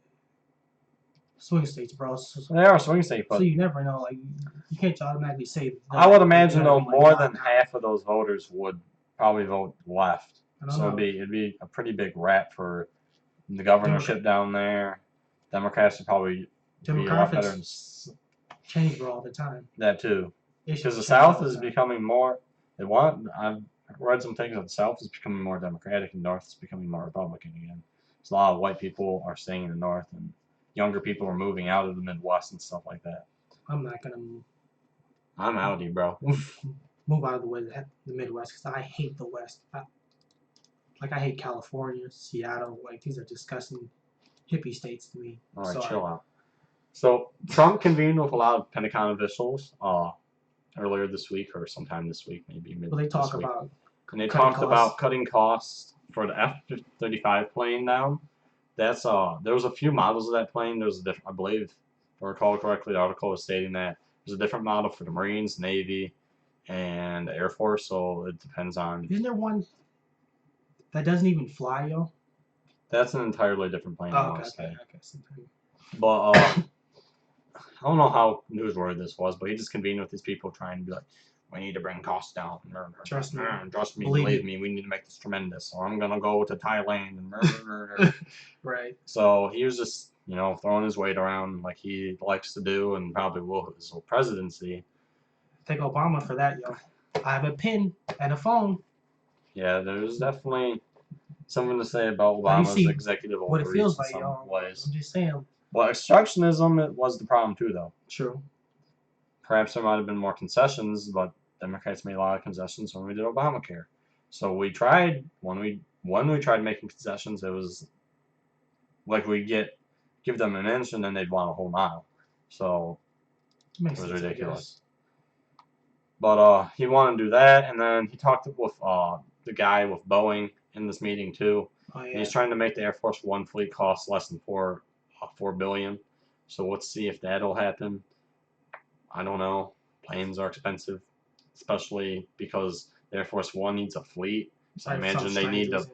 swing states, bro. They are a swing state, So but you never know. Like you can't automatically say. I would imagine though like, more than half of those voters would probably vote left. I don't So know. it'd be a pretty big rap for the governorship down there. Democrats would probably be a lot better. Change all the time. That too, Issues because the change South all the is time. becoming more. I've read some things that the South is becoming more Democratic and North is becoming more Republican again. So a lot of white people are staying in the North and younger people are moving out of the Midwest and stuff like that. I'm not gonna move. I'm outie, bro. Move out of the way the Midwest because I hate the West. I hate California, Seattle. Like these are disgusting hippie states to me. All right, chill out. So Trump convened with a lot of Pentagon officials earlier this week or sometime this week, maybe mid. Well, they talk this week. about And they talked about cutting costs for the F-35 plane down. That's there was a few models of that plane. There was a different, I believe, if I recall correctly, the article was stating that there's a different model for the Marines, Navy, and Air Force. So it depends on. Isn't there one that doesn't even fly, yo? That's an entirely different plane. Oh, okay. But I don't know how newsworthy this was, but he just convened with these people trying to be like, we need to bring costs down. Trust me. Believe me, we need to make this tremendous. Or I'm gonna go to Thailand and Right. So he was just, throwing his weight around like he likes to do and probably will his whole presidency. Thank Obama for that, yo. I have a pin and a phone. Yeah, there's definitely something to say about Obama's executive overreach what it feels like, in some ways. I'm just saying. Well, obstructionism was the problem too, though. True. Perhaps there might have been more concessions, but Democrats made a lot of concessions when we did Obamacare. So we tried when we tried making concessions, it was like we give them an inch and then they'd want a whole mile. So it was ridiculous. But he wanted to do that, and then he talked with the guy with Boeing in this meeting too. Oh, yeah. And he's trying to make the Air Force One fleet cost less than $4 billion. So let's see if that'll happen. I don't know. Planes are expensive, especially because the Air Force One needs a fleet. So I imagine they need to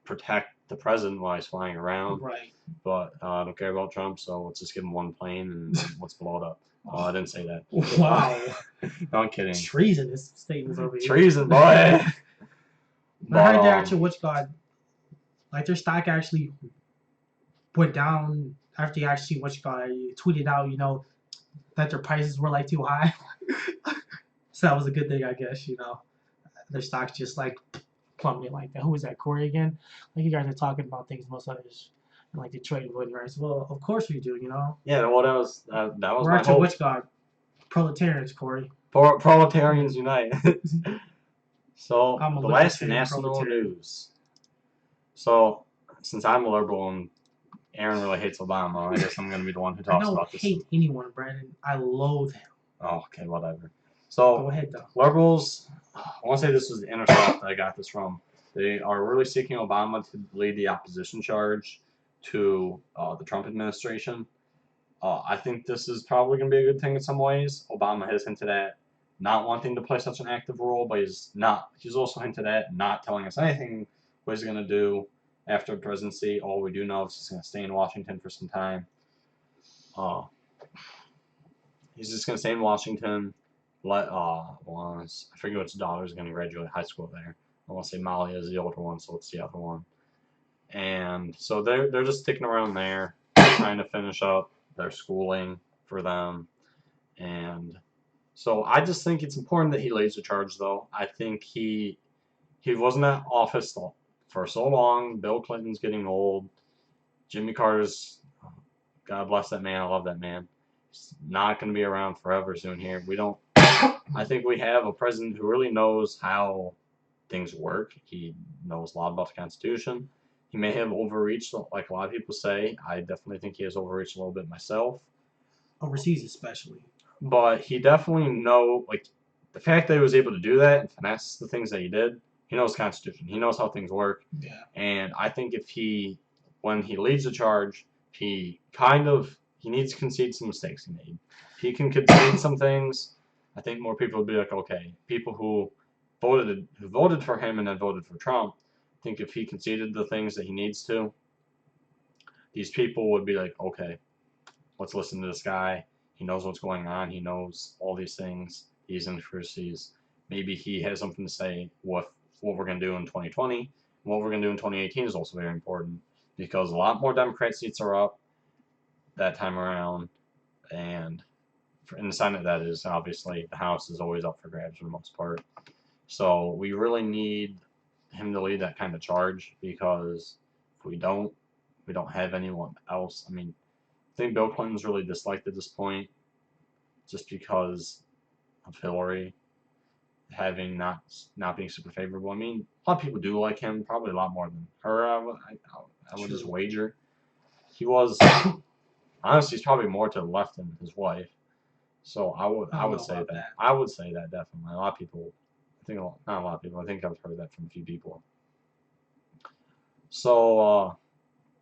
protect the president while he's flying around. Right. But I don't care about Trump, so let's just give him one plane and let's blow it up. I didn't say that. Wow. No, I'm kidding. Treasonous statements over here. Treason, boy. I heard that actually, like their stock actually went down after you actually tweeted out, that their prices were like too high. So that was a good thing, I guess. Their stocks just like plummeted like that. Who was that, Corey again? Like you guys are talking about things most others. Like Detroit voting rights. Well, of course we do, Yeah, well, that was We're my actually proletarians, Corey. Proletarians unite. So the last national news. So since I'm a liberal and Aaron really hates Obama, I guess I'm going to be the one who talks about this. I don't hate anyone, Brandon. I loathe him. Oh, okay, whatever. So go ahead, though. Liberals, I want to say this was the Intercept that I got this from. They are really seeking Obama to lead the opposition charge to the Trump administration. I think this is probably going to be a good thing in some ways. Obama has hinted at not wanting to play such an active role, but he's also hinted at not telling us anything what he's going to do after the presidency. All we do know is he's going to stay in Washington for some time. He's just going to stay in Washington. I forget which daughter's going to graduate high school there. I want to say Molly is the older one, so it's the other one. And so they're just sticking around there, trying to finish up their schooling for them. And so I just think it's important that he leads the charge, though. I think he wasn't in office for so long. Bill Clinton's getting old. Jimmy Carter's, God bless that man. I love that man. He's not going to be around forever soon here. I think we have a president who really knows how things work. He knows a lot about the Constitution. He may have overreached, like a lot of people say. I definitely think he has overreached a little bit myself. Overseas especially. But he definitely the fact that he was able to do that and finesse the things that he did, he knows the Constitution. He knows how things work. Yeah. And I think when he leads the charge, he needs to concede some mistakes he made. He can concede some things. I think more people would be like, okay, people who voted for him and then voted for Trump, I think if he conceded the things that he needs to, these people would be like, okay, let's listen to this guy. He knows what's going on. He knows all these these intricacies. Maybe he has something to say with what we're going to do in 2020. What we're going to do in 2018 is also very important because a lot more Democrat seats are up that time around. And in the Senate, that is, obviously, the House is always up for grabs for the most part. So we really need him to lead that kind of charge because if we don't have anyone else. I mean, I think Bill Clinton's really disliked at this point just because of Hillary having not being super favorable. I mean, a lot of people do like him, probably a lot more than her. I would just wager. He was honestly, he's probably more to the left than his wife. So I would say that. I would say that definitely. A lot of people, not a lot of people. I think I've heard that from a few people. So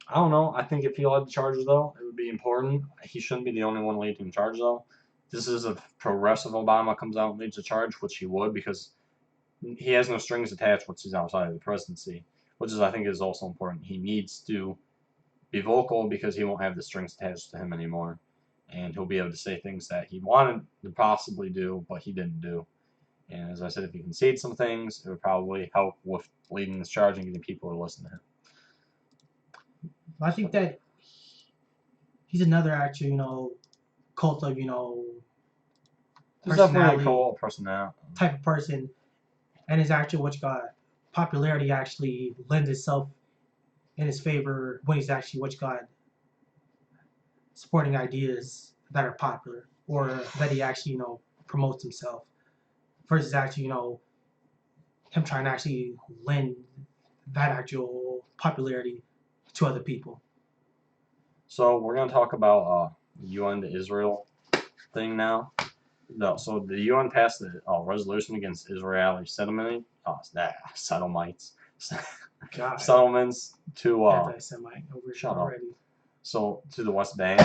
I don't know. I think if he led the charges, though, it would be important. He shouldn't be the only one leading the charge, though. This is if progressive Obama comes out and leads the charge, which he would, because he has no strings attached once he's outside of the presidency, which is, I think, is also important. He needs to be vocal because he won't have the strings attached to him anymore, and he'll be able to say things that he wanted to possibly do, but he didn't do. And as I said, if he concedes some things, it would probably help with leading this charge and getting people to listen to him. I think that he's another actor, cult of, He's definitely a personality cool personality. type of person, and his actual popularity actually lends itself in his favor when he's actually supporting ideas that are popular or that he actually promotes himself versus actually him trying to actually lend that actual popularity to other people. So we're gonna talk about UN to Israel thing now. No, so the UN passed a resolution against Israeli settlements to Anti-Semite shut already. up. So to the West Bank.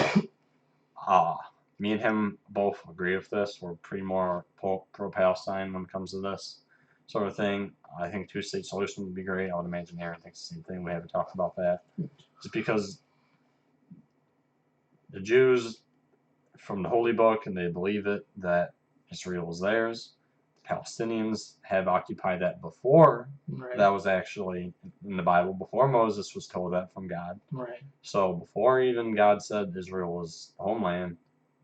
Me and him both agree with this. We're pretty more pro-Palestine when it comes to this sort of thing. I think two-state solution would be great. I would imagine Aaron thinks the same thing. We haven't talked about that. Just because the Jews from the Holy Book, and they believe it, that Israel was theirs. The Palestinians have occupied that before. Right. That was actually in the Bible, before Moses was told that from God. Right. So before even God said Israel was the homeland,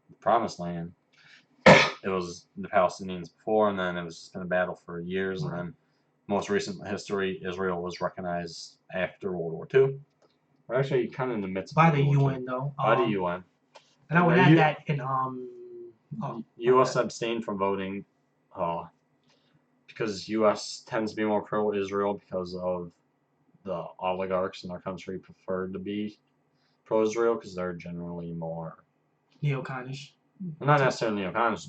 the promised land, it was the Palestinians before, and then it was just been a battle for years, and then most recent history, Israel was recognized after World War II. We're actually kind of in the midst by the UN, though. By the UN. And I would add that in U.S. abstained from voting because U.S. tends to be more pro-Israel because of the oligarchs in our country prefer to be pro-Israel because they're generally more neoconish. Not necessarily neocons.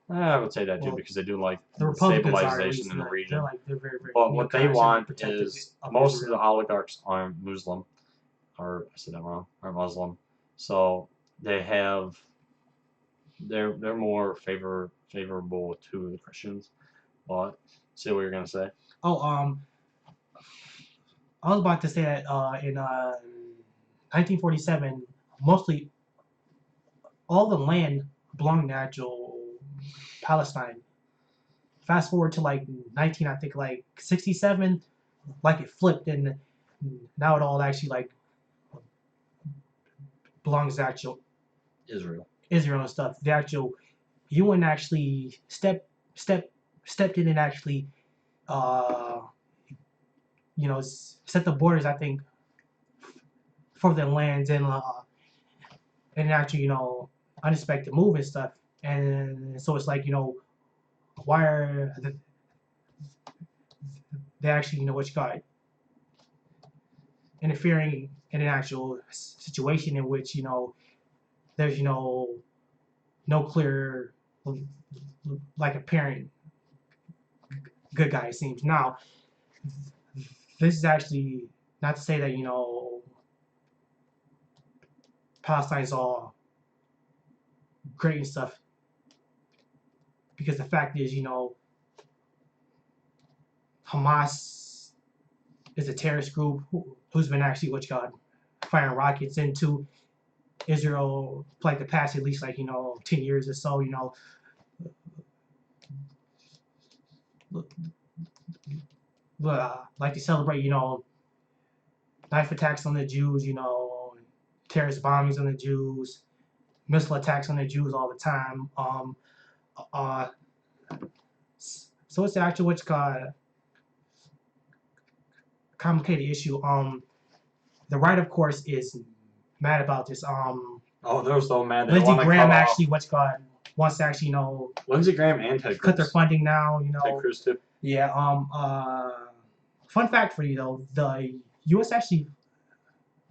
I would say that too because they do like the stabilization in the region. They're very, very but what they want is most of the oligarchs aren't Muslim, or I said that wrong, are Muslim. So they have they're more favorable to the Christians. But say what you're gonna say. Oh, I was about to say that in 1947, mostly all the land belonged to actual Palestine. Fast forward to like 67, like it flipped, and now it all actually like belongs to actual Israel and stuff. The actual UN actually stepped in and actually set the borders, I think, for the lands and actually unexpected move and stuff. And so it's like why are they actually interfering in an actual situation in which there's no clear like apparent good guy, it seems. Now this is actually not to say that Palestine's all great and stuff. because the fact is, Hamas is a terrorist group who's been actually firing rockets into Israel for like the past at least 10 years or so. Like to celebrate knife attacks on the Jews, terrorist bombings on the Jews, missile attacks on the Jews all the time. Uh, so it's actually what's called a complicated issue. The right, of course, is mad about this. Oh, they're so mad. They Lindsey want to Graham cut actually off. wants to actually Lindsey Graham and Ted Cruz. cut their funding now. Ted Cruz too. Yeah. Fun fact for you though, the U.S. actually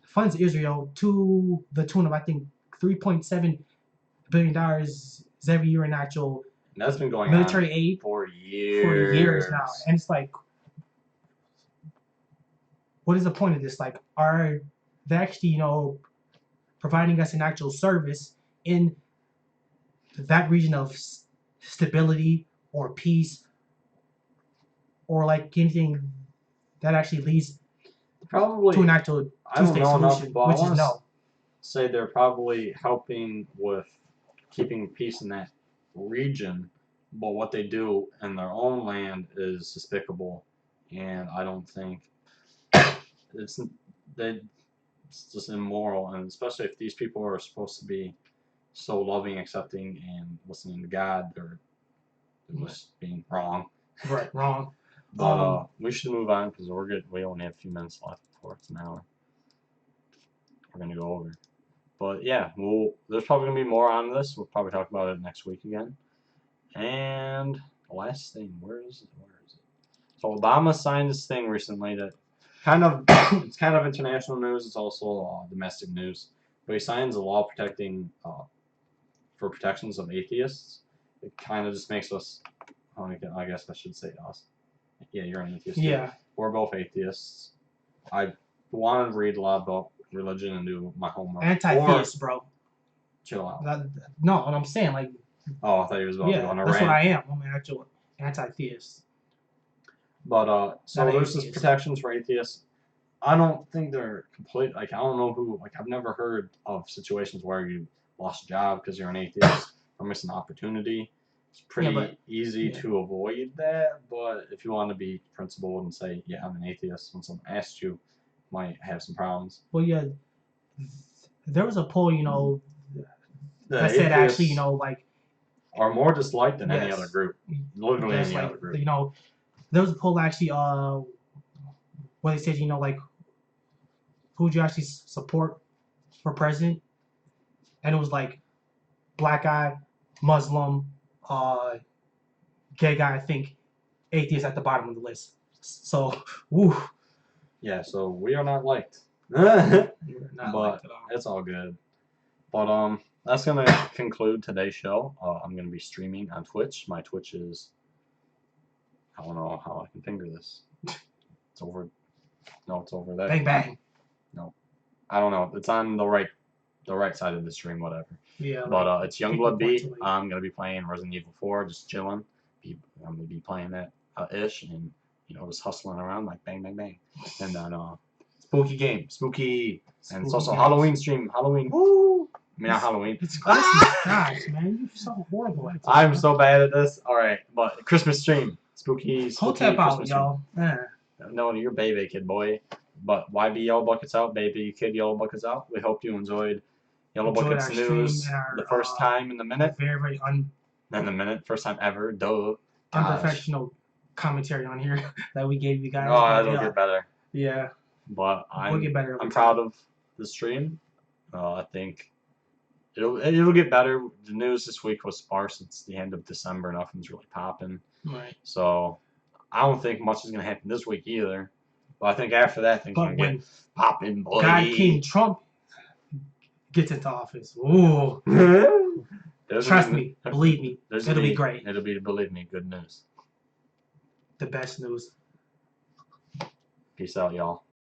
funds Israel to the tune of I think $3.7 billion every year in actual And that's been going military on aid for years. For years now, and it's like, what is the point of this? Like, are they actually providing us an actual service in that region of stability or peace, or like anything that actually leads probably to an actual two-state solution, which is no. Say they're probably helping with keeping peace in that region, but what they do in their own land is despicable, and I don't think it's just immoral, and especially if these people are supposed to be so loving, accepting, and listening to God, they're just being wrong. Right, wrong. But we should move on because we're good. We only have a few minutes left before it's an hour. We're gonna go over. But yeah, there's probably gonna be more on this. We'll probably talk about it next week again. And the last thing, where is it? So Obama signed this thing recently that it's kind of international news. It's also domestic news. But he signs a law protecting for protections of atheists. It kind of just makes us. I guess I should say us. Yeah, you're an atheist. Yeah. Too. We're both atheists. I wanted to read a lot about religion and do my homework. Anti-theist, bro. Chill out. No, what I'm saying, like. Oh, I thought he was about to go on a rant. That's what I am. I'm an actual anti-theist. But so there's this protections for atheists. I don't think they're complete. Like I don't know who. Like I've never heard of situations where you lost a job because you're an atheist or missed an opportunity. It's pretty easy to avoid that. But if you want to be principled and say, yeah, I'm an atheist, when someone asks you, might have some problems. Well, yeah. There was a poll, that said actually, like. Are more disliked than any other group. Literally any other group. There was a poll actually where they said, like, who would you actually support for president? And it was like black guy, Muslim, gay guy, I think, atheist at the bottom of the list. So, woo. Yeah, so we are not liked. But it's all good. But that's gonna conclude today's show. I'm gonna be streaming on Twitch. My Twitch is, I don't know how I can finger this. It's over. No, it's over there. Bang bang. No, I don't know. It's on the right side of the stream, whatever. Yeah. But it's Youngblood B. I'm gonna be playing Resident Evil 4, just chilling. I'm gonna be playing that ish, and just hustling around like bang bang bang, and then spooky game, spooky, and it's also games. Halloween stream, Halloween. Woo! I mean, not Halloween. It's Christmas, gosh, man, you're so horrible at this. I'm so bad at this. All right, but Christmas stream, spooky. Hotep out, y'all. No, you're baby kid boy. But YB YellowBuckets out, baby kid YellowBuckets out. We hope you enjoyed YellowBuckets news the first time in the minute. Very first time ever. Duh. Unprofessional commentary on here that we gave you guys. Oh, it'll get better. Yeah. But we'll get better. I'm proud of the stream. I think it'll get better. The news this week was sparse. It's the end of December. Nothing's really popping. Right. So I don't think much is gonna happen this week either. But I think after that things gonna get popping. Boy. God King Trump gets into office. Ooh. Trust me, believe me, it'll be great. It'll be, believe me, good news. The best news. Peace out, y'all.